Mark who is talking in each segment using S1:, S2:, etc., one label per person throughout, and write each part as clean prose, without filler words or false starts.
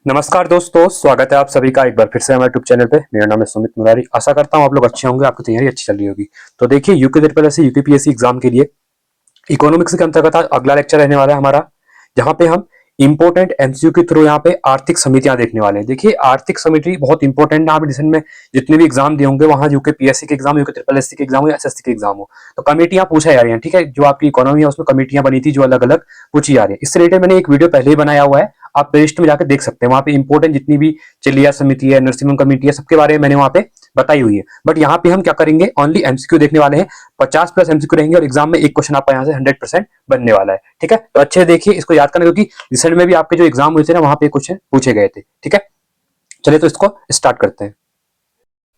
S1: नमस्कार दोस्तों, स्वागत है आप सभी का एक बार फिर से हमारे यूट्यूब चैनल पे। मेरा नाम है सुमित मुरारी। आशा करता हूँ आप लोग अच्छे होंगे, आपकी तैयारी अच्छी चल रही होगी। तो देखिए, UK triple S UPPSC exam के लिए इकोनॉमिक्स के अंतर्गत अगला लेक्चर रहने वाला है हमारा, जहां पे हम इंपोर्टेंट एमसीक्यू के थ्रू यहाँ पे आर्थिक समितियां देखने वाले हैं। देखिए, आर्थिक समिति बहुत इंपॉर्टेंट है। आप रिसेंट में जितने भी एग्जाम दिए होंगे, वहां यूके पीएससी के एग्जाम, यूके ट्रिपल एससी के एग्जाम हो या एसएससी के एग्जाम हो, तो कमेटियां पूछा जा रही हैं। ठीक है, जो आपकी इकोनॉमी है उसमें कमेटियां बनी थी जो अलग अलग पूछी जा रही है। इससे रिलेटेड मैंने एक वीडियो पहले ही बनाया हुआ है, आप प्लेलिस्ट में जाकर देख सकते हैं। वहां पे इंपॉर्टेंट जितनी भी चलिया समिति है, नरसिम्हम कमेटी है, सबके बारे में मैंने वहां पे बताई हुई है। बट यहाँ पे हम क्या करेंगे, ओनली एमसीक्यू देखने वाले हैं। 50 प्लस एमसीक्यू रहेंगे और एग्जाम में एक क्वेश्चन आपका यहाँ से 100% बनने वाला है। ठीक है, तो अच्छे देखिए, इसको याद करना, क्योंकि रिसेंट में भी आपके जो एग्जाम हुए थे ना, वहां पे क्वेश्चन पूछे गए थे। ठीक है, चलिए तो इसको स्टार्ट करते हैं।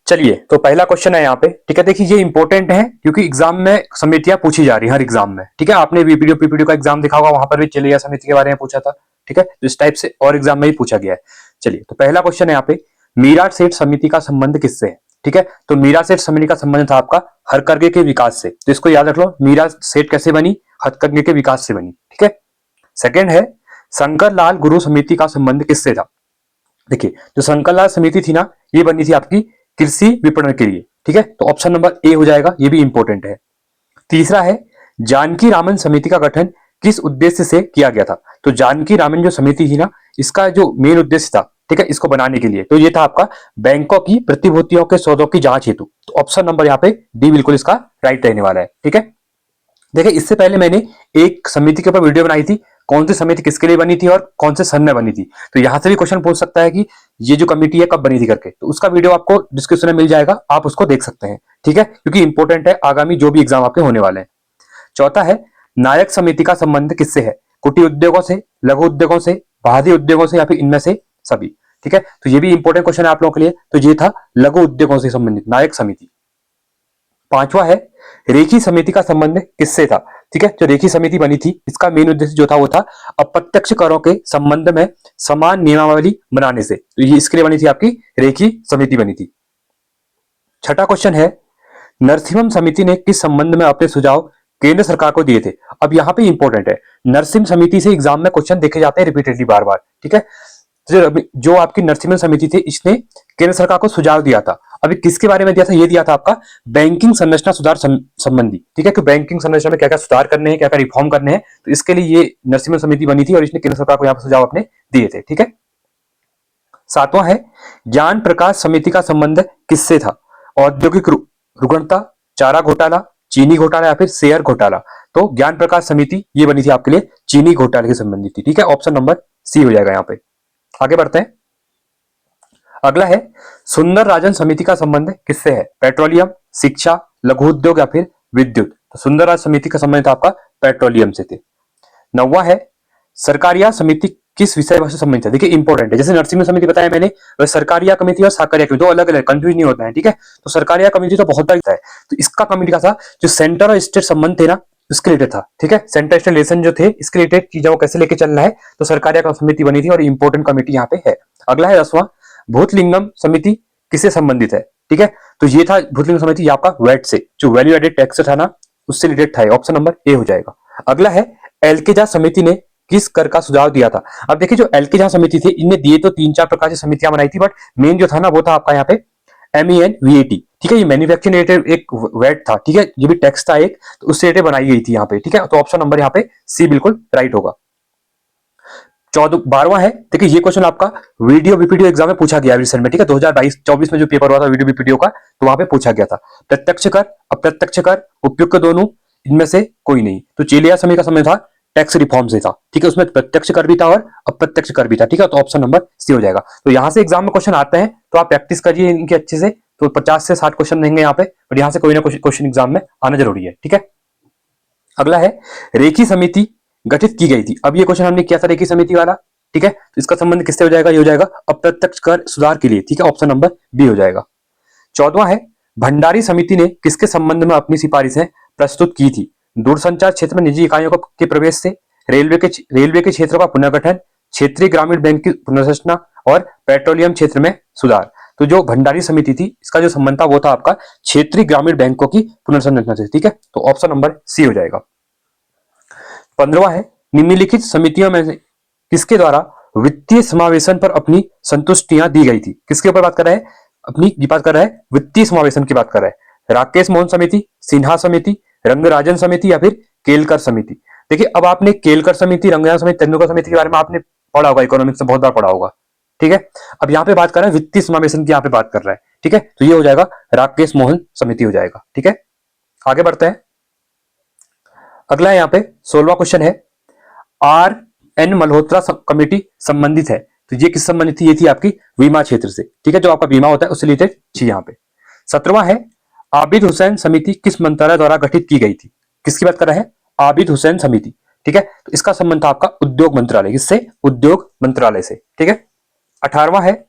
S1: चलिए, तो पहला क्वेश्चन है यहाँ पे। ठीक है, देखिए ये इंपॉर्टेंट है क्योंकि एग्जाम में समितियां पूछी जा रही है हर एग्जाम में। ठीक है, आपने वीपीडीओ पीपीडीओ का एग्जाम देखा होगा, वहां पर भी चलिए समिति के बारे में पूछा था। ठीक है, तो इस टाइप से और एग्जाम में भी पूछा गया है। चलिए, तो पहला क्वेश्चन है यहाँ पे, मीरा सेठ समिति का संबंध किससे है? ठीक है, तो मीरा सेठ समिति का संबंध था आपका हथकरघे के विकास से। तो इसको याद रख लो, मीरा सेठ कैसे बनी? हथकरघे के विकास से बनी। ठीक है, सेकेंड है, शंकर लाल गुरु समिति का संबंध किससे था? देखिए, जो शंकर लाल समिति थी ना, ये बनी थी आपकी कृषि विपणन के लिए। ठीक है, तो ऑप्शन नंबर ए हो जाएगा, ये भी इंपॉर्टेंट है। तीसरा है, जानकी रामन समिति का गठन किस उद्देश्य से किया गया था? तो जानकी रामन जो समिति थी ना, इसका जो मेन उद्देश्य था, ठीक है, इसको बनाने के लिए, तो ये था आपका बैंकों की प्रतिभूतियों के सौदों की जांच हेतु। तो ऑप्शन नंबर यहाँ पे डी बिल्कुल इसका राइट रहने वाला है। ठीक है, देखिए इससे पहले मैंने एक समिति के ऊपर वीडियो बनाई थी, कौन सी समिति किसके लिए बनी थी और कौन से सन में बनी थी। तो यहां से भी क्वेश्चन पूछ सकता है कि ये जो कमेटी है कब बनी थी करके, तो उसका वीडियो आपको डिस्क्रिप्शन में मिल जाएगा, आप उसको देख सकते हैं। ठीक है, क्योंकि इंपॉर्टेंट है आगामी जो भी एग्जाम आपके होने वाले हैं। चौथा है, नायक समिति का संबंध किससे है? कुटीर उद्योगों से, लघु उद्योगों से, भारी उद्योगों से, या फिर इनमें से सभी। ठीक है, तो ये भी इंपॉर्टेंट क्वेश्चन है आप लोगों के लिए। तो ये था लघु उद्योगों से संबंधित नायक समिति। पांचवा है, रेखी समिति का संबंध किससे था? ठीक है, जो रेखी समिति बनी थी, इसका मेन उद्देश्य जो था वो था अप्रत्यक्ष करों के संबंध में समान नियमावली बनाने से। तो ये इसके लिए बनी थी आपकी रेखी समिति बनी थी। छठा क्वेश्चन है, नरसिम्हम समिति ने किस संबंध में अपने सुझाव केंद्र सरकार को दिए थे? अब यहाँ पे इंपॉर्टेंट है, नरसिम्ह समिति से एग्जाम में क्वेश्चन देखे जाते हैं रिपीटेडली बार बार। ठीक है, जो आपकी नरसिम्हम समिति थी, इसने केंद्र सरकार को सुझाव दिया था। अभी किसके बारे में दिया था? ये दिया था आपका बैंकिंग संरचना सुधार संबंधी। ठीक है, कि बैंकिंग संरचना में क्या क्या सुधार करने हैं, क्या क्या रिफॉर्म करने हैं, तो इसके लिए ये नरसिम्हम समिति बनी थी और इसने केंद्र सरकार को यहाँ पर सुझाव अपने दिए थे। ठीक है, सातवां है, ज्ञान प्रकाश समिति का संबंध किससे था? औद्योगिक रुग्णता, चारा घोटाला, चीनी घोटाला, या फिर शेयर घोटाला। तो ज्ञान प्रकाश समिति ये बनी थी आपके लिए चीनी घोटाले के संबंधित थी। ठीक है, ऑप्शन नंबर सी हो जाएगा यहाँ पे। आगे बढ़ते हैं, अगला है, सुंदर राजन समिति का संबंध किससे है? पेट्रोलियम, शिक्षा, लघु उद्योग, या फिर विद्युत। तो सुंदर राज समिति का संबंध आपका पेट्रोलियम से थे। नौवां है, सरकारिया समिति किस विषय से संबंधित है? देखिए इंपॉर्टेंट है, जैसे नरसिम्हा समिति बताया मैंने, वह सरकारिया कमेटी और साकरिया कमेटी दो अलग अलग, कंफ्यूज नहीं होता है। ठीक है, तो सरकारिया कमेटी तो बहुत बड़ा है, तो इसका कमेटी का था जो सेंटर और स्टेट संबंध थे ना, इसके रिलेटेड था। ठीक है, सेंटर स्टेट रिलेशन जो थे, इसके रिलेटेड चीजों को कैसे लेके चलना है, तो सरकारिया समिति बनी थी और इंपॉर्टेंट कमेटी यहाँ पे है। अगला है 10वां, भूतलिंगम समिति किससे संबंधित है? ठीक है, तो ये था भूतलिंगम समिति, ये आपका वैट से, जो वैल्यू एडेड टैक्स था ना, उससे रिलेटेड था। ऑप्शन नंबर ए हो जाएगा। अगला है, एलकेजा समिति ने किस कर का सुझाव दिया था? अब देखिए, जो एलकेजा समिति थी, इनने दिए तो 3-4 प्रकार की समितियां बनाई थी, बट मेन जो था ना वो था आपका यहाँ पे MENVAT। ठीक है, ये मैन्युफैक्चरिंग रिलेटेड एक वैट था। ठीक है, ये भी टैक्स था एक, तो उससे रिलेटेड बनाई गई थी यहाँ पे। ठीक है, तो ऑप्शन नंबर यहाँ पे सी बिल्कुल राइट होगा। 12वां है, देखिए ये क्वेश्चन आपका वीडियो बीपीडीओ एग्जाम में पूछा गया रिसेंट में। ठीक है, 2022-24 में जो पेपर हुआ था वीडियो बीपीडीओ का, तो वहां पे पूछा गया था प्रत्यक्ष कर, अप्रत्यक्ष कर, उपयुक्त दोनों, इनमें से कोई नहीं। तो चेलिया समिति का समय था टैक्स रिफॉर्म से था। ठीक है, उसमें प्रत्यक्ष कर भी था और अप्रत्यक्ष कर भी था। ठीक है, तो ऑप्शन नंबर सी हो जाएगा। तो यहां से एग्जाम में क्वेश्चन आते हैं, तो आप प्रैक्टिस करिए इनके अच्छे से। तो 50 से 60 क्वेश्चन देंगे यहाँ पे, और यहाँ से कोई ना क्वेश्चन एग्जाम में आना जरूरी है। ठीक है, अगला है, रेखी समिति गठित की गई थी। अब ये क्वेश्चन हमने किया था रेखी समिति वाला। ठीक है, तो इसका संबंध किससे हो जाएगा? ये हो जाएगा अप्रत्यक्ष कर सुधार के लिए। ठीक है, ऑप्शन नंबर बी हो जाएगा। 14वां है, भंडारी समिति ने किसके संबंध में अपनी सिफारिशें प्रस्तुत की थी? दूरसंचार क्षेत्र में निजी इकाइयों के प्रवेश से, रेलवे के क्षेत्रों का पुनर्गठन, क्षेत्रीय ग्रामीण बैंक की पुनर्रचना, और पेट्रोलियम क्षेत्र में सुधार। तो जो भंडारी समिति थी, इसका जो संबंध था वो था आपका क्षेत्रीय ग्रामीण बैंकों की पुनर्संरचना से। ठीक है, तो ऑप्शन नंबर सी हो जाएगा। 15वां है, निम्नलिखित समितियों में से किसके द्वारा वित्तीय समावेशन पर अपनी संतुष्टियां दी गई थी। किसके ऊपर बात कर रहा है? अपनी बात कर रहा है वित्तीय समावेशन की बात कर रहा है। राकेश मोहन समिति, सिन्हा समिति, रंगराजन समिति या फिर केलकर समिति। देखिए, अब आपने केलकर समिति, रंगराजन समिति, तेंदुलकर समिति के बारे में आपने पढ़ा होगा, इकोनॉमिक्स में बहुत बार पढ़ा होगा। ठीक है, अब यहाँ पे बात कर रहा है वित्तीय समावेशन की, यहाँ पे बात कर रहा है। ठीक है, तो ये हो जाएगा राकेश मोहन समिति हो जाएगा। ठीक है, आगे बढ़ते हैं। अगला यहाँ पे 16वां क्वेश्चन है, आर एन मल्होत्रा कमेटी संबंधित है। तो ये किस संबंधित थी? ये थी आपकी बीमा क्षेत्र से। ठीक है, जो आपका बीमा होता है उससे रिलेटेड थी यहाँ पे। 17वां है, आबिद हुसैन समिति किस मंत्रालय द्वारा गठित की गई थी? किसकी बात कर रहा है? आबिद हुसैन समिति। ठीक है, तो इसका संबंध था आपका उद्योग मंत्रालय, किससे? उद्योग मंत्रालय से। ठीक है, 18वां है,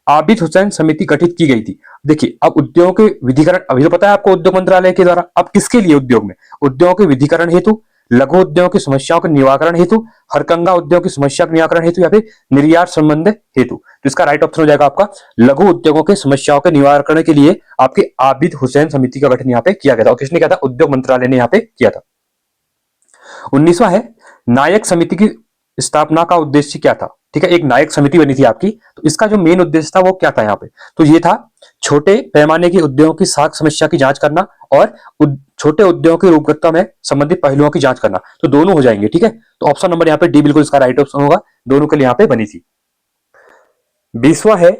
S1: आबिद हुसैन समिति गठित की गई थी। देखिए, अब उद्योगों के विधिकरण, अभी तो पता है आपको उद्योग मंत्रालय के द्वारा, अब किसके लिए? उद्योग में उद्योगों के विधिकरण हेतु, लघु उद्योगों की समस्याओं के निवारण हेतु, हरकंगा उद्योग की समस्या के निराकरण हेतु या फिर निर्यात संबंध हेतु। तो इसका राइट ऑप्शन हो जाएगा आपका लघु उद्योगों के समस्याओं के निवारण के लिए आपके आबिद हुसैन समिति का गठन यहाँ पे किया गया था। और किसने किया था? उद्योग मंत्रालय ने यहाँ पे किया था। 19वां है, नायक समिति की स्थापना का उद्देश्य क्या था? ठीक है, एक नायक समिति बनी थी आपकी, तो इसका जो मेन उद्देश्य था वो क्या था यहाँ पे? तो ये था छोटे पैमाने के उद्योगों की साख समस्या की जांच करना और छोटे उद्योगों की रूपरेखा में संबंधित पहलुओं की जांच करना। तो दोनों हो जाएंगे। ठीक है, तो ऑप्शन नंबर यहाँ पे डी बिल्कुल इसका राइट ऑप्शन होगा, दोनों के लिए यहाँ पे बनी थी। 20वां है,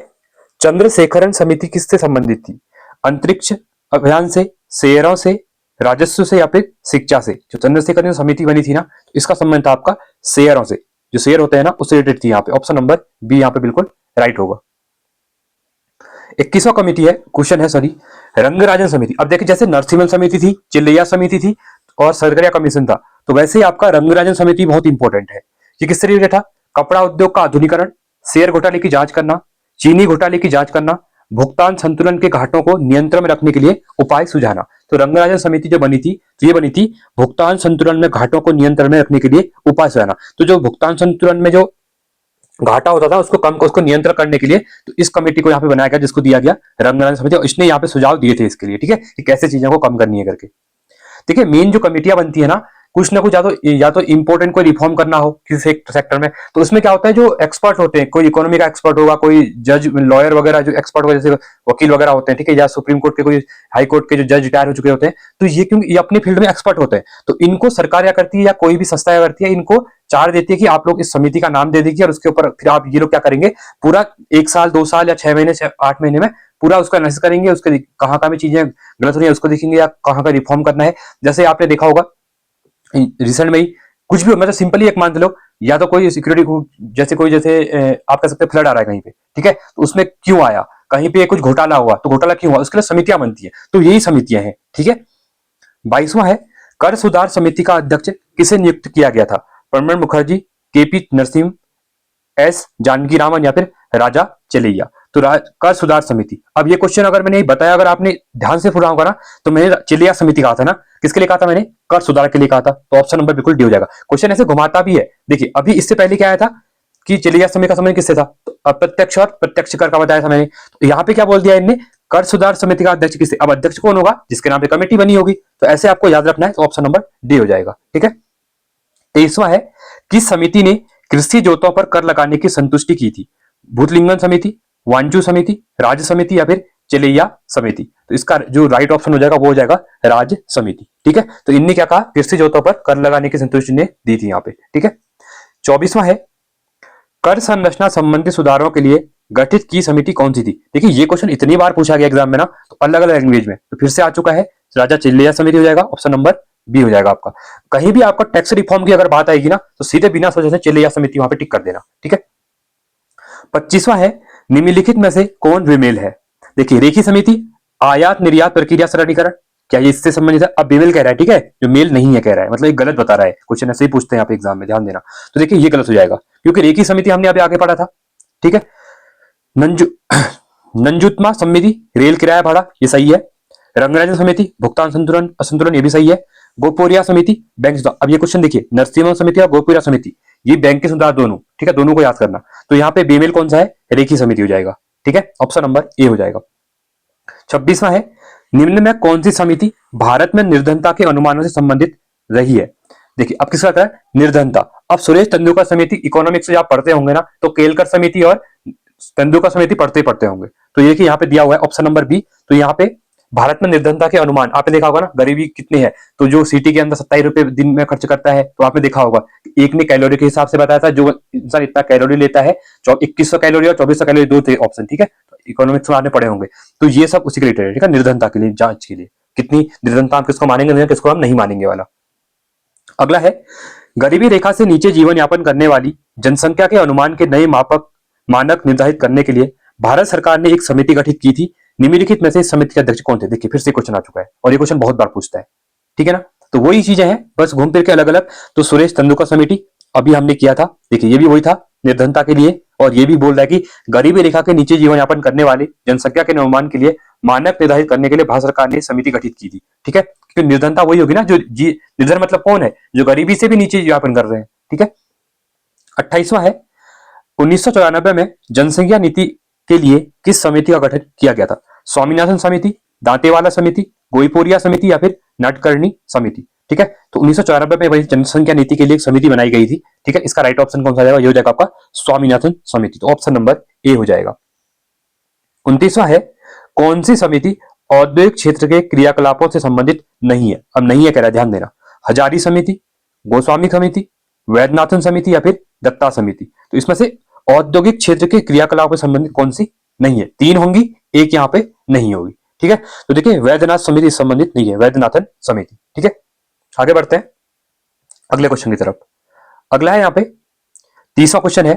S1: चंद्रशेखरन समिति किससे संबंधित थी? अंतरिक्ष अभियान से, शेयरों से, राजस्व से या फिर शिक्षा से। जो चंद्रशेखरन समिति बनी थी ना, तो इसका संबंध था आपका शेयरों से, जो शेयर होते हैं ना उससे रिलेटेड थी यहाँ पे। ऑप्शन नंबर बी यहाँ पे बिल्कुल राइट होगा। 21वां कमेटी है, क्वेश्चन है सॉरी, रंगराजन समिति। अब देखिए, जैसे नरसिम्हन समिति थी, चिल्लैया समिति थी और सरगरिया कमीशन था, तो वैसे ही आपका रंगराजन समिति बहुत इंपॉर्टेंट है। ये किससे रिलेटेड था? कपड़ा उद्योग का आधुनिकरण, शेयर घोटाले की जांच करना, चीनी घोटाले की जांच करना, भुगतान संतुलन के घाटों को नियंत्रण में रखने के लिए उपाय सुझाना। तो रंगराजन समिति जो बनी थी, तो ये बनी थी भुगतान संतुलन में घाटों को नियंत्रण में रखने के लिए उपाय सुझाना। तो जो भुगतान संतुलन में जो घाटा होता था उसको नियंत्रण करने के लिए, तो इस कमेटी को यहाँ पे बनाया गया, जिसको दिया गया रंगराजन समिति, और इसने यहाँ पे सुझाव दिए थे इसके लिए। ठीक है, कि कैसे चीजों को कम करनी है करके। देखिए, मेन जो कमेटियां बनती है ना, कुछ ना कुछ या तो इंपोर्टेंट कोई रिफॉर्म करना हो किसी सेक्टर में, तो उसमें क्या होता है, जो एक्सपर्ट होते हैं, कोई इकोनॉमी का एक्सपर्ट होगा, कोई जज लॉयर वगैरह जो एक्सपर्ट होगा, जैसे वकील वगैरह होते हैं, ठीक है, या सुप्रीम कोर्ट के कोई हाई कोर्ट के जो जज रिटायर हो चुके होते हैं, तो ये क्योंकि ये अपनी फील्ड में एक्सपर्ट होते हैं, तो इनको सरकार या करती है या कोई भी संस्था या करती है, इनको चार्ज देती है कि आप लोग इस समिति का नाम दे दीजिए और उसके ऊपर फिर आप ये लोग क्या करेंगे, पूरा 1 साल 2 साल या 6 महीने 8 महीने में पूरा उसका एनालिसिस करेंगे, उसके कहाँ का भी चीजें गलत हो रही है उसको देखेंगे या कहाँ का रिफॉर्म करना है। जैसे आपने देखा होगा रिसेंट में ही कुछ भी, मतलब सिंपली एक मान लो, या तो कोई सिक्योरिटी जैसे आप कह सकते हैं फ्लड आ रहा है कहीं पे, ठीक है, तो उसमें क्यों आया, कहीं पे कुछ घोटाला हुआ, तो घोटाला क्यों हुआ, उसके लिए समितियां बनती है, तो यही समितियां हैं। ठीक है, 22वां है, कर सुधार समिति का अध्यक्ष किसे नियुक्त किया गया था? प्रणब मुखर्जी, केपी नरसिम्हा, एस जानकी रामन या फिर राजा चलैया। तो कर सुधार समिति, अब ये क्वेश्चन अगर मैंने बताया, अगर आपने ध्यान से पूरा होगा ना, तो मैंने चलैया समिति कहा था ना, किसके लिए कहा था मैंने? कर सुधार के लिए कहा था, तो ऑप्शन नंबर बिल्कुल डी हो जाएगा। क्वेश्चन ऐसे घुमाता भी है। देखिए, अभी इससे पहले क्या आया था कि चलैया समिति का संबंध किससे था? तो अप्रत्यक्ष और प्रत्यक्ष कर का बताया था मैंने, तो यहाँ पे क्या बोल दिया इनने? कर सुधार समिति का अध्यक्ष किससे? अब अध्यक्ष कौन होगा? जिसके नाम पे कमेटी बनी होगी, तो ऐसे आपको याद रखना है, तो ऑप्शन नंबर डी हो जाएगा। ठीक है, 23वां है, किस समिति ने कृषि जोतों पर कर लगाने की संतुष्टि की थी? भूतलिंगम समिति, वांचू समिति, राज्य समिति या फिर चलैया समिति। तो इसका जो राइट ऑप्शन हो जाएगा वो हो जाएगा राज्य समिति। ठीक है, तो इनने क्या कहा? कृषि जोतों पर कर लगाने की संतुष्टि ने दी थी यहाँ पे। ठीक है, 24वां है, कर संरचना संबंधी सुधारों के लिए गठित की समिति कौन सी थी? देखिए, ये क्वेश्चन इतनी बार पूछा गया एग्जाम में ना, तो अलग अलग लैंग्वेज में, तो फिर से आ चुका है, राजा चलैया समिति हो जाएगा, ऑप्शन नंबर बी हो जाएगा आपका। कहीं भी आपका टैक्स रिफॉर्म की अगर बात आएगी ना, तो सीधे बिना सोचे से चलैया समिति वहां पे टिक कर देना। ठीक है, 25वां है, निम्नलिखित में से कौन विमेल है? देखिए, रेखी समिति, आयात निर्यात प्रक्रिया सरलीकरण, क्या ये इससे संबंधित है? अब विमेल कह रहा है, ठीक है, जो मेल नहीं है कह रहा है, मतलब ये गलत बता रहा है, क्वेश्चन ऐसे ही पूछते हैं यहाँ पे एग्जाम में, ध्यान देना। तो देखिए, ये गलत हो जाएगा, क्योंकि रेखी समिति हमने अभी आगे पढ़ा था। ठीक है, नंजुत्मा समिति, रेल किराया भाड़ा, ये सही है। रंगराजन समिति, भुगतान संतुलन असंतुलन, ये भी सही है। गोपुरिया समिति, बैंक सुधार। अब ये क्वेश्चन देखिए, नरसिम्हा समिति और गोपुरिया समिति, ये बैंक के सुधार दोनों, ठीक है, दोनों को याद करना। तो यहाँ पे बेमेल कौन सा है? रेखी समिति हो जाएगा। ठीक है, ऑप्शन नंबर ए हो जाएगा। 26वां है, निम्न में कौन सी समिति भारत में निर्धनता के अनुमानों से संबंधित रही है? देखिए अब किसका आता है, निर्धनता। अब सुरेश तेंदुलकर समिति इकोनॉमिक्स से आप पढ़ते होंगे ना, तो केलकर समिति और तेंदुलकर समिति पढ़ते होंगे। तो ये कि यहाँ पे दिया हुआ है ऑप्शन नंबर बी। तो यहाँ पे भारत में निर्धनता के अनुमान आपने देखा होगा ना, गरीबी कितनी है, तो जो सिटी के अंदर 27 रुपए दिन में खर्च करता है, तो आपने देखा होगा एक ने कैलोरी के हिसाब से बताया था, जो इंसान इतना कैलोरी लेता है, 2100 कैलोरी और 2400 कैलोरी, दो थे ऑप्शन, ठीक है। तो इकोनॉमिक्स में आपने पढ़े होंगे। तो ये सब उसी के रिलेटेड है, ठीक है, निर्धनता के लिए, जांच के लिए कितनी निर्धनता, हम किसको मानेंगे, किसको हम नहीं मानेंगे वाला। अगला है, गरीबी रेखा से नीचे जीवन यापन करने वाली जनसंख्या के अनुमान के नए मापक मानक निर्धारित करने के लिए भारत सरकार ने एक समिति गठित की थी। निम्नलिखित में से इस समिति के अध्यक्ष कौन थे? देखिए फिर से क्वेश्चन आ चुका है, और ये क्वेश्चन बहुत बार पूछता है, ठीक है ना। तो वही चीजें हैं, बस घूम फिर के अलग अलग। तो सुरेश तेंदुलकर समिति अभी हमने किया था, देखिए ये भी वही था निर्धनता के लिए, और ये भी बोल रहा है कि गरीबी रेखा के नीचे जीवन यापन करने वाले जनसंख्या के अनुमान के लिए मानक निर्धारित करने के लिए भारत सरकार ने समिति गठित की थी, ठीक है। क्योंकि निर्धनता वही होगी ना, जो निर्धन मतलब कौन है, जो गरीबी से भी नीचे यापन कर रहे हैं, ठीक है। 28वां है, 1994 में जनसंख्या नीति के लिए किस समिति का गठन किया गया था? स्वामीनाथन समिति, दांतेवाला समिति, गोईपोरिया समिति या फिर नाडकर्णी समिति, ठीक है। तो 1994 में वही जनसंख्या नीति के लिए एक समिति बनाई गई थी, ठीक है। इसका राइट ऑप्शन कौन सा जाएगा? ये हो जाएगा आपका स्वामीनाथन समिति, तो ऑप्शन नंबर ए हो जाएगा। 29वां है, कौन सी समिति औद्योगिक क्षेत्र के क्रियाकलापों से संबंधित नहीं है? अब नहीं है कह रहा है, ध्यान देना। हजारी समिति, गोस्वामी समिति, वैद्यनाथन समिति या फिर दत्ता समिति। तो इसमें से औद्योगिक क्षेत्र के क्रियाकलापों से संबंधित कौन सी नहीं है? तीन होंगी, एक यहाँ पे नहीं होगी, ठीक है। तो देखिए वैद्यनाथ समिति संबंधित नहीं है, वैद्यनाथन समिति, ठीक है। आगे बढ़ते हैं अगले क्वेश्चन की तरफ। अगला है यहाँ पे 30वां क्वेश्चन है,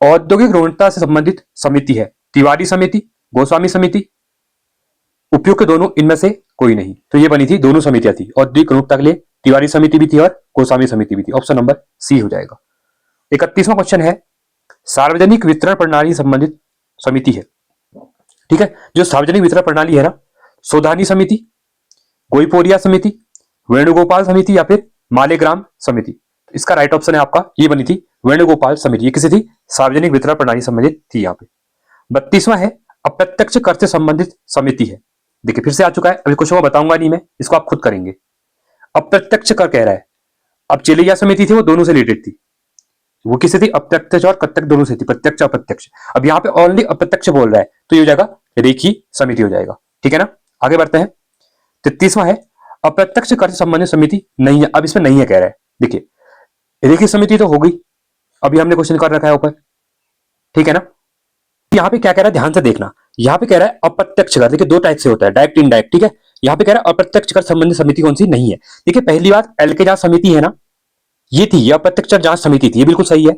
S1: औद्योगिक ऋणता से संबंधित समिति है तिवारी समिति, गोस्वामी समिति, उपयुक्त दोनों, इनमें से कोई नहीं। तो ये बनी थी, दोनों समितियां थी, औद्योगिक ऋणता के लिए तिवारी समिति भी थी और गोस्वामी समिति भी थी, ऑप्शन नंबर सी हो जाएगा। 31वां क्वेश्चन है, सार्वजनिक वितरण प्रणाली संबंधित समिति है, ठीक है। जो सार्वजनिक वितरण प्रणाली है ना, सोधानी समिति, गोईपोरिया समिति, वेणुगोपाल समिति या फिर मालेग्राम समिति। इसका राइट ऑप्शन है आपका, ये बनी थी वेणुगोपाल समिति। ये किसी थी? सार्वजनिक वितरण प्रणाली संबंधित थी यहाँ पे। 32वां है, अप्रत्यक्ष कर से संबंधित समिति है। देखिए फिर से आ चुका है, अभी कुछ बताऊंगा नहीं मैं, इसको आप खुद करेंगे। अप्रत्यक्ष कर कह रहा है, अब चेलिया समिति थी वो दोनों से रिलेटेड थी, वो किससे थी? अप्रत्यक्ष और प्रत्यक्ष दोनों से थी, प्रत्यक्ष अप्रत्यक्ष। अब यहाँ पे ओनली अप्रत्यक्ष बोल रहा है, तो ये हो जाएगा रेखी समिति हो जाएगा, ठीक है ना। आगे बढ़ते हैं। 33वां है, अप्रत्यक्ष कर से संबंधित समिति नहीं है। अब इसमें नहीं है कह रहा है, देखिए रेखी समिति तो हो गई, अभी हमने क्वेश्चन कर रखा है ऊपर, ठीक है ना। यहाँ पे क्या कह रहा है, ध्यान से देखना। यहाँ पे कह रहा है अप्रत्यक्ष कर, देखिए दो टाइप से होता है, डायरेक्ट इनडायरेक्ट, ठीक है। यहाँ पे कह रहा है अप्रत्यक्ष कर संबंधित समिति कौन सी नहीं है। देखिए पहली बात, एलके समिति है ना, ये थी, यह अप्रत्यक्ष जांच समिति थी, ये बिल्कुल सही है।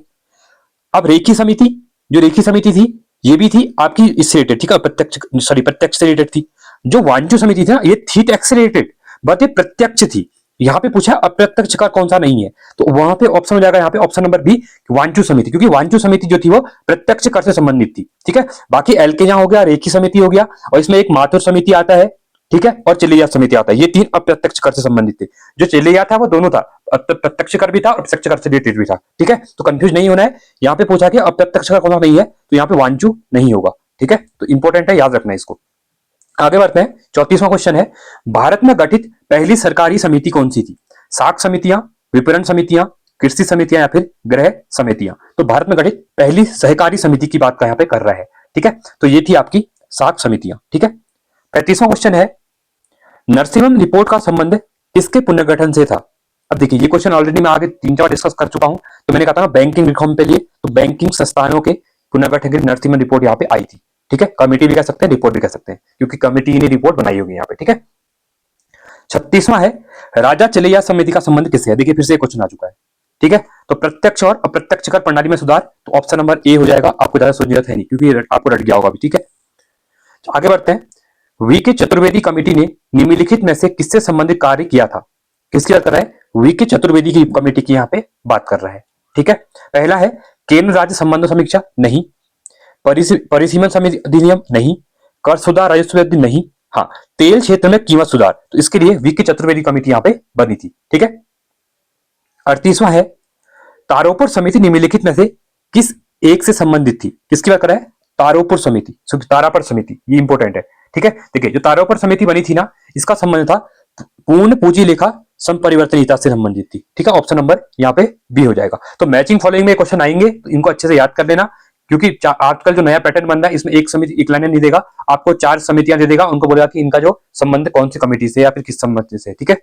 S1: अब रेखी समिति, जो रेखी समिति थी ये भी थी आपकी इससे रिलेटेड, ठीक है, प्रत्यक्ष से रिलेटेड थी। जो वांचू समिति थी ना, ये थी टैक्स से रिलेटेड, बट ये प्रत्यक्ष थी। यहाँ पे पूछा अप्रत्यक्ष कर कौन सा नहीं है, तो वहां पे ऑप्शन हो जाएगा यहाँ पे ऑप्शन नंबर बी, वांचू समिति, क्योंकि वांचू समिति जो थी वो प्रत्यक्ष कर से संबंधित थी, ठीक है। बाकी एलके हो गया, रेखी समिति हो गया, और इसमें एक माथुर समिति आता है, ठीक है, और चिल्लिया समिति आता है। ये तीन अप्रत्यक्ष कर से संबंधित थे। जो चिल्लिया था वो दोनों था, प्रत्यक्ष कर भी था और प्रत्यक्ष कर से रिलेटेड भी था, ठीक है। तो कंफ्यूज नहीं होना है। यहाँ पे पूछा कि अप्रत्यक्ष कर कौन सा नहीं है, तो यहाँ पे वांचू नहीं होगा, ठीक है। तो इंपॉर्टेंट है, याद रखना इसको। आगे बढ़ते हैं। 34वां क्वेश्चन है, भारत में गठित पहली सरकारी समिति कौन सी थी? साख समितियां, विपणन समितियां, कृषि समितियां या फिर गृह समितियां। तो भारत में गठित पहली सहकारी समिति की बात का यहाँ पे कर रहा है, ठीक है। तो ये थी आपकी साख समितियां, ठीक है। 35वां क्वेश्चन है, नरसिम्हम रिपोर्ट का संबंध किसके पुनर्गठन से था? अब देखिए ये क्वेश्चन ऑलरेडी मैं आगे 3-4 डिस्कस कर चुका हूं, तो मैंने कहा था ना बैंकिंग रिफॉर्म के लिए, तो बैंकिंग संस्थानों के पुनर्गठन के लिए नरसिम्हम रिपोर्ट यहाँ पे आई थी, ठीक है। कमेटी भी कह सकते हैं, रिपोर्ट भी कह सकते हैं, क्योंकि कमेटी ने रिपोर्ट बनाई होगी यहाँ पे, ठीक है। 36वां है, राजा चलैया समिति का संबंध किससे है? देखिए फिर से क्वेश्चन आ चुका है, ठीक है। तो प्रत्यक्ष और अप्रत्यक्ष कर प्रणाली में सुधार, तो ऑप्शन नंबर ए हो जाएगा। आपको ज्यादा सोचने की जरूरत है नहीं, क्योंकि आपको रट गया होगा भी, ठीक है। आगे बढ़ते हैं। वी के चतुर्वेदी कमेटी ने निम्नलिखित में से किससे संबंधित कार्य किया था? किसकी बात कर रहा है? वी के चतुर्वेदी की कमेटी की यहाँ पे बात कर रहा है, ठीक है। पहला है केंद्र राज्य संबंध समीक्षा, नहीं। परिसीमन समिति अधिनियम, नहीं। कर सुधार राजस्व वृद्धि, नहीं। हाँ, तेल क्षेत्र में कीमत सुधार, तो इसके लिए वी के चतुर्वेदी कमेटी यहाँ पे बनी थी, ठीक है। 38वां है, तारोपुर समिति निम्नलिखित में से किस एक से संबंधित थी? किसकी बात कर रहा है? तारोपुर समिति, तारापुर समिति, ये इंपॉर्टेंट है, ठीक है। देखिए जो तारोपुर समिति बनी थी ना, इसका संबंध था पूर्ण पूंजी लेखा संपरिवर्तनीयता से संबंधित थी। ठीक है, ऑप्शन नंबर यहाँ पे बी हो जाएगा। तो मैचिंग फॉलोइंग में क्वेश्चन आएंगे, तो इनको अच्छे से याद कर लेना, क्योंकि आजकल जो नया पैटर्न बन रहा है इसमें एक समिति एक लाइन नहीं देगा, आपको 4 समितियां दे देगा, उनको बोलेगा कि इनका जो संबंध कौन सी कमेटी से या फिर किस समिति से। ठीक है,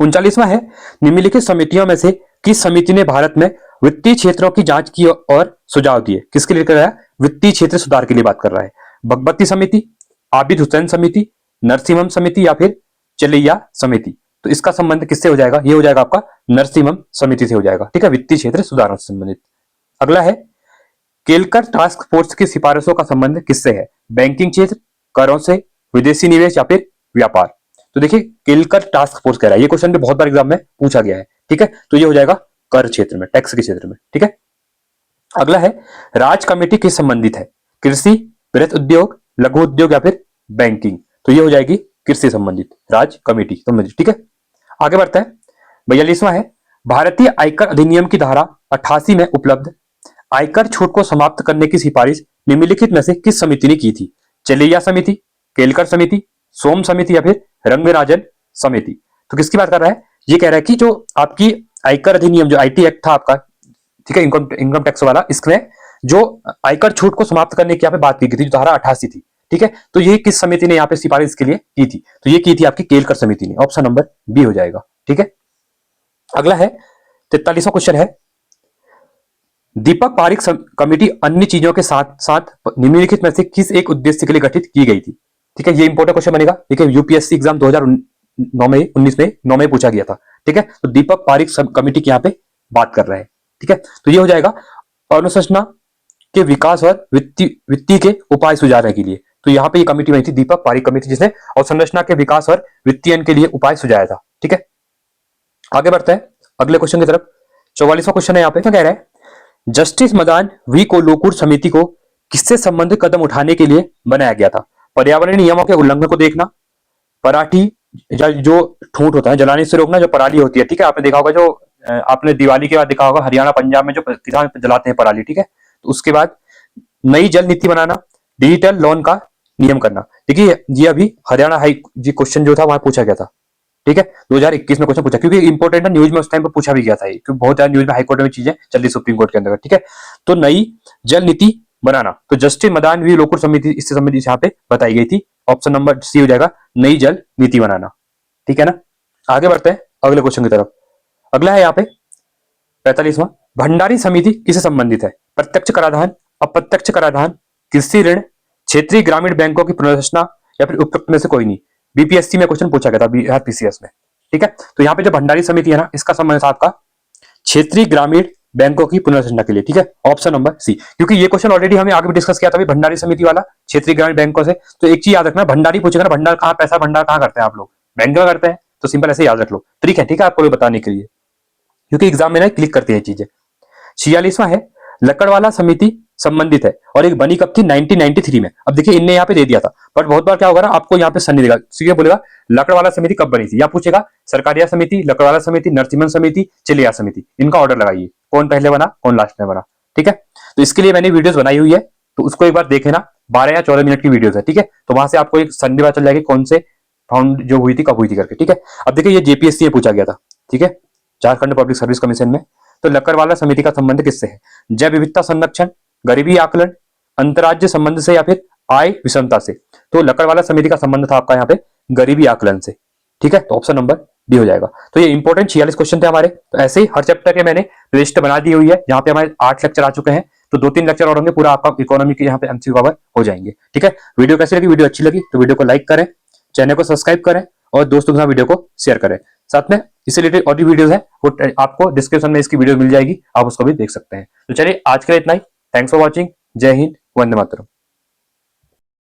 S1: 39वां है, निम्नलिखित समितियों में से किस समिति ने भारत में वित्तीय क्षेत्रों की जांच की और सुझाव दिए? किसके लिए कर रहा है? वित्तीय क्षेत्र सुधार के लिए बात कर रहा है। भगवती समिति, आबिद हुसैन समिति, नरसिम्हम समिति या फिर चलैया समिति। तो इसका संबंध किससे हो जाएगा? ये हो जाएगा आपका नरसिम्हम समिति से हो जाएगा। ठीक है, वित्तीय क्षेत्र सुधार से संबंधित। अगला है, केलकर टास्क फोर्स की सिफारिशों का संबंध किससे है? बैंकिंग क्षेत्र, करों से, विदेशी निवेश या फिर व्यापार। तो देखिए, केलकर टास्क फोर्स कह रहा है, ये क्वेश्चन भी बहुत बार एग्जाम में पूछा गया है। ठीक है, तो ये हो जाएगा कर क्षेत्र में, टैक्स के क्षेत्र में। ठीक है, अगला है, राज कमेटी किस संबंधित है? कृषि, वृहत उद्योग, लघु उद्योग या फिर बैंकिंग। तो ये हो जाएगी कृषि संबंधित, राज कमेटी संबंधित। ठीक है, आगे बढ़ते हैं। 42वां है, भारतीय आयकर अधिनियम की धारा 88 में उपलब्ध आयकर छूट को समाप्त करने की सिफारिश निम्नलिखित में से किस समिति ने की थी? चलैया समिति, केलकर समिति, सोम समिति या फिर रंगराजन समिति। तो किसकी बात कर रहा है? ये कह रहा है कि जो आपकी आयकर अधिनियम, जो आईटी एक्ट था आपका, ठीक है, इनकम टैक्स वाला, इसमें जो आयकर छूट को समाप्त करने की यहाँ पे बात की थी, जो धारा 88 थी। ठीक है, तो ये किस समिति ने यहाँ पे सिफारिश के लिए की थी? तो ये की थी आपकी केलकर समिति ने, ऑप्शन नंबर बी हो जाएगा। ठीक है, अगला है 43वां क्वेश्चन है, दीपक पारिक कमेटी अन्य चीजों के साथ साथ निम्नलिखित में से किस एक उद्देश्य के लिए गठित की गई थी? ठीक है, ये इंपॉर्टेंट क्वेश्चन बनेगा। ठीक है, यूपीएससी एग्जाम 2009 में 9 में पूछा गया था। ठीक है, तो दीपक पारिक कमेटी की यहाँ पे बात कर रहे हैं। ठीक है, तो ये हो जाएगा अनुशंसना के विकास और वित्तीय के उपाय सुझाने के लिए। तो यहाँ पे ये कमेटी बनी थी, दीपक पारिक कमेटी, जिसने अवसंरचना के विकास और वित्तीयन के लिए उपाय सुझाया था। ठीक है, आगे बढ़ते हैं अगले क्वेश्चन की तरफ। 44वां क्वेश्चन है, यहाँ पे क्या कह रहा है, जस्टिस मदान वी कोलोकुर समिति को किससे संबंधित कदम उठाने के लिए बनाया गया था? पर्यावरण नियमों के उल्लंघन को देखना, पराठी जो ठूंठ होता है जलाने से रोकना, जो पराली होती है। ठीक है, आपने देखा होगा, जो आपने दिवाली के बाद देखा होगा हरियाणा पंजाब में जो किसान जलाते हैं पराली। ठीक है, तो उसके बाद नई जल नीति बनाना, डिजिटल लोन का नियम करना। देखिए, ये अभी हरियाणा हाई जी क्वेश्चन जो था वहां पूछा गया था। ठीक है, 2021 में क्वेश्चन पूछा, क्योंकि इंपॉर्टेंट है, न्यूज में उस टाइम पर पूछा भी गया था, क्योंकि बहुत ज्यादा न्यूज में हाईकोर्ट में चीजें चल रही सुप्रीम कोर्ट के अंदर। ठीक है, तो नई जल नीति बनाना, तो जस्टिस मदान वी लोकुर समिति इससे संबंधित यहाँ पे बताई गई थी, ऑप्शन नंबर सी हो जाएगा, नई जल नीति बनाना। ठीक है ना, आगे बढ़ते हैं अगले क्वेश्चन की तरफ। अगला है यहाँ पे 45वां, भंडारी समिति किससे संबंधित है? प्रत्यक्ष कराधान, अप्रत्यक्ष कराधान, कृषि ऋण, क्षेत्रीय ग्रामीण बैंकों की पुनर्रचना या फिर उपयुक्त में से कोई नहीं। बीपीएससी में क्वेश्चन पूछा गया था, बिहार पीसीएस में। ठीक है, तो यहाँ पे जो भंडारी समिति है ना, इसका संबंध था आपका क्षेत्रीय ग्रामीण बैंकों की पुनर्रचना के लिए। ठीक है, ऑप्शन नंबर सी, क्योंकि ये क्वेश्चन ऑलरेडी हमें आगे भी डिस्कस किया था भंडारी समिति वाला, क्षेत्रीय ग्रामीण बैंकों से। तो एक चीज याद रखना, भंडारी पूछेगा ना, भंडार कहाँ, पैसा भंडार कहाँ करते हैं आप लोग? बैंक में करते हैं, तो सिंपल ऐसे याद रख लो। ठीक है, ठीक है, आपको बताने के लिए, क्योंकि एग्जाम में ना क्लिक करती है चीजें। 46वां है, लकड़वाला समिति संबंधित है और एक बनी कब थी? 1993 में। अब देखिए, इनने यहाँ पे दे दिया था, बट बहुत बार क्या होगा ना, आपको यहाँ पे सन नहीं देगा, सीधे बोलेगा लकड़वाला समिति कब बनी थी, या पूछेगा सरकारिया समिति, लकड़वाला समिति, नरसिम्हम समिति, चलैया समिति। इनका ऑर्डर लगाइए, कौन पहले बना कौन लास्ट में बना। ठीक है, तो इसके लिए मैंने वीडियोस बनाई हुई है, तो उसको एक बार देखे ना, 12 या 14 मिनट की वीडियोस है। ठीक है, तो वहां से आपको एक संडे पता चल जाएगी कौन से फाउंड जो हुई थी, कब हुई थी करके। ठीक है, अब देखिए, ये जेपीएससी में पूछा गया था। ठीक है, झारखंड पब्लिक सर्विस कमीशन में। तो लकड़वाला समिति का संबंध किससे है? जैव विविधता संरक्षण, गरीबी आकलन, अंतरराज्य संबंध से या फिर आय विषमता से। तो लकड़वाला समिति का संबंध था आपका यहाँ पे गरीबी आकलन से। ठीक है, तो ऑप्शन नंबर बी हो जाएगा। तो ये इंपॉर्टेंट 46 क्वेश्चन थे हमारे। तो ऐसे ही हर चैप्टर के मैंने लिस्ट बना दी हुई है, जहां पे हमारे 8 लेक्चर आ चुके हैं, तो 2-3 लेक्चर और होंगे, पूरा आपका इकोनॉमी के यहाँ पे एमसीक्यू कवर हो जाएंगे। ठीक है, वीडियो कैसी लगी? वीडियो अच्छी लगी तो वीडियो को लाइक करें, चैनल को सब्सक्राइब करें और दोस्तों के साथ वीडियो को शेयर करें। साथ में इससे रिलेटेड और भी वीडियोस है, वो आपको डिस्क्रिप्शन में इसकी वीडियो मिल जाएगी, आप उसको भी देख सकते हैं। तो चलिए, आज के लिए इतना ही। Thanks for watching. जय हिंद, वंदे मातरम।